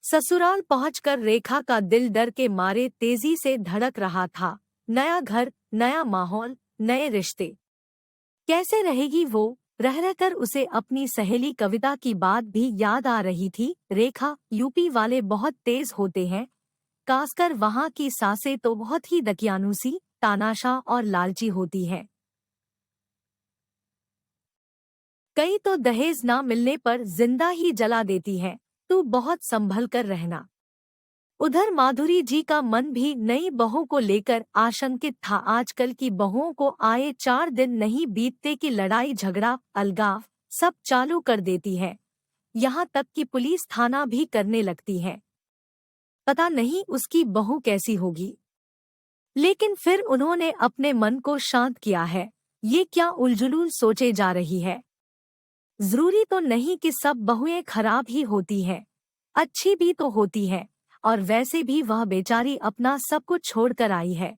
ससुराल पहुंचकर रेखा का दिल डर के मारे तेजी से धड़क रहा था। नया घर, नया माहौल, नए रिश्ते। कैसे रहेगी वो? रह रहकर उसे अपनी सहेली कविता की बात भी याद आ रही थी। रेखा, यूपी वाले बहुत तेज होते हैं, खासकर वहाँ की सासें तो बहुत ही दकियानूसी, तानाशाह और लालची होती हैं। कई तो दहेज ना मिलने पर जिंदा ही जला देती हैं। तू बहुत संभल कर रहना। उधर माधुरी जी का मन भी नई बहू को लेकर आशंकित था। आजकल की बहुओं को आए 4 दिन नहीं बीतते कि लड़ाई झगड़ा अलगाव सब चालू कर देती है। यहाँ तक कि पुलिस थाना भी करने लगती है। पता नहीं उसकी बहू कैसी होगी। लेकिन फिर उन्होंने अपने मन को शांत किया है। ये क्या उलझुल सोचे जा रही है? जरूरी तो नहीं कि सब बहुएं खराब ही होती हैं, अच्छी भी तो होती हैं। और वैसे भी वह बेचारी अपना सब कुछ छोड़कर आई है।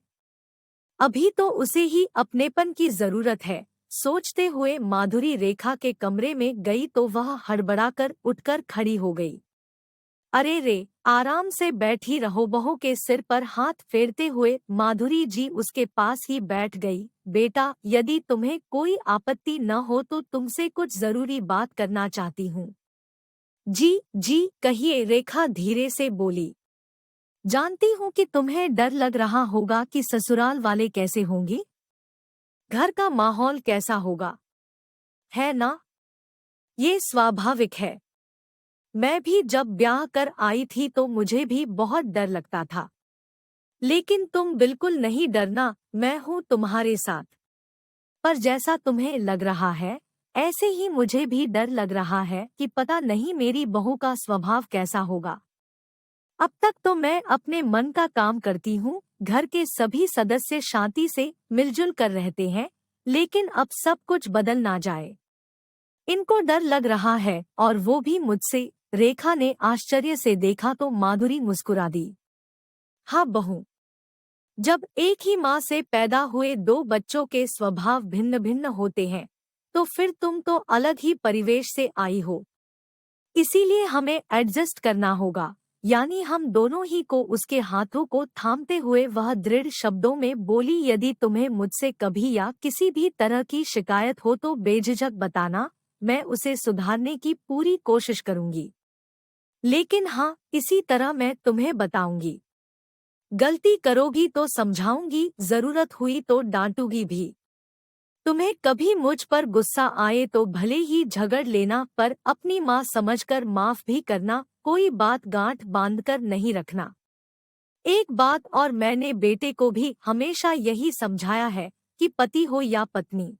अभी तो उसे ही अपनेपन की जरूरत है। सोचते हुए माधुरी रेखा के कमरे में गई तो वह हड़बड़ाकर उठकर खड़ी हो गई। अरे रे, आराम से बैठी रहो। बहू के सिर पर हाथ फेरते हुए माधुरी जी उसके पास ही बैठ गई। बेटा, यदि तुम्हें कोई आपत्ति न हो तो तुमसे कुछ जरूरी बात करना चाहती हूँ। जी जी कहिए, रेखा धीरे से बोली। जानती हूँ कि तुम्हें डर लग रहा होगा कि ससुराल वाले कैसे होंगे, घर का माहौल कैसा होगा, है ना? ये स्वाभाविक है। मैं भी जब ब्याह कर आई थी तो मुझे भी बहुत डर लगता था। लेकिन तुम बिल्कुल नहीं डरना, मैं हूँ तुम्हारे साथ। पर जैसा तुम्हें लग रहा है, ऐसे ही मुझे भी डर लग रहा है कि पता नहीं मेरी बहू का स्वभाव कैसा होगा। अब तक तो मैं अपने मन का काम करती हूँ, घर के सभी सदस्य शांति से मिलजुल कर रहते हैं, लेकिन अब सब कुछ बदल ना जाए। इनको डर लग रहा है, और वो भी मुझसे। रेखा ने आश्चर्य से देखा तो माधुरी मुस्कुरा दी। हाँ बहू, जब एक ही माँ से पैदा हुए दो बच्चों के स्वभाव भिन्न भिन्न होते हैं, तो फिर तुम तो अलग ही परिवेश से आई हो। इसीलिए हमें एडजस्ट करना होगा। यानी हम दोनों ही को। उसके हाथों को थामते हुए वह दृढ़ शब्दों में बोली, यदि तुम्हें मुझसे कभी या किसी भी तरह की शिकायत हो तो बेझिझक बताना, मैं उसे सुधारने की पूरी कोशिश करूंगी। लेकिन हाँ, इसी तरह मैं तुम्हें बताऊंगी। गलती करोगी तो समझाऊंगी, जरूरत हुई तो डांटूंगी भी। तुम्हें कभी मुझ पर गुस्सा आए तो भले ही झगड़ लेना, पर अपनी माँ समझकर माफ भी करना। कोई बात गांठ बांधकर नहीं रखना। एक बात और, मैंने बेटे को भी हमेशा यही समझाया है कि पति हो या पत्नी,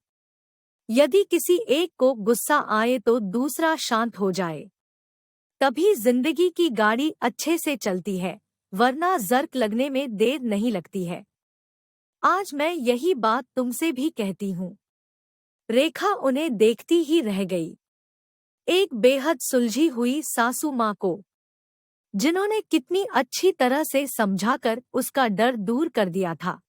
यदि किसी एक को गुस्सा आए तो दूसरा शांत हो जाए, तभी जिंदगी की गाड़ी अच्छे से चलती है, वरना जर्क लगने में देर नहीं लगती है। आज मैं यही बात तुमसे भी कहती हूँ। रेखा उन्हें देखती ही रह गई। एक बेहद सुलझी हुई सासू माँ को, जिन्होंने कितनी अच्छी तरह से समझाकर उसका डर दूर कर दिया था।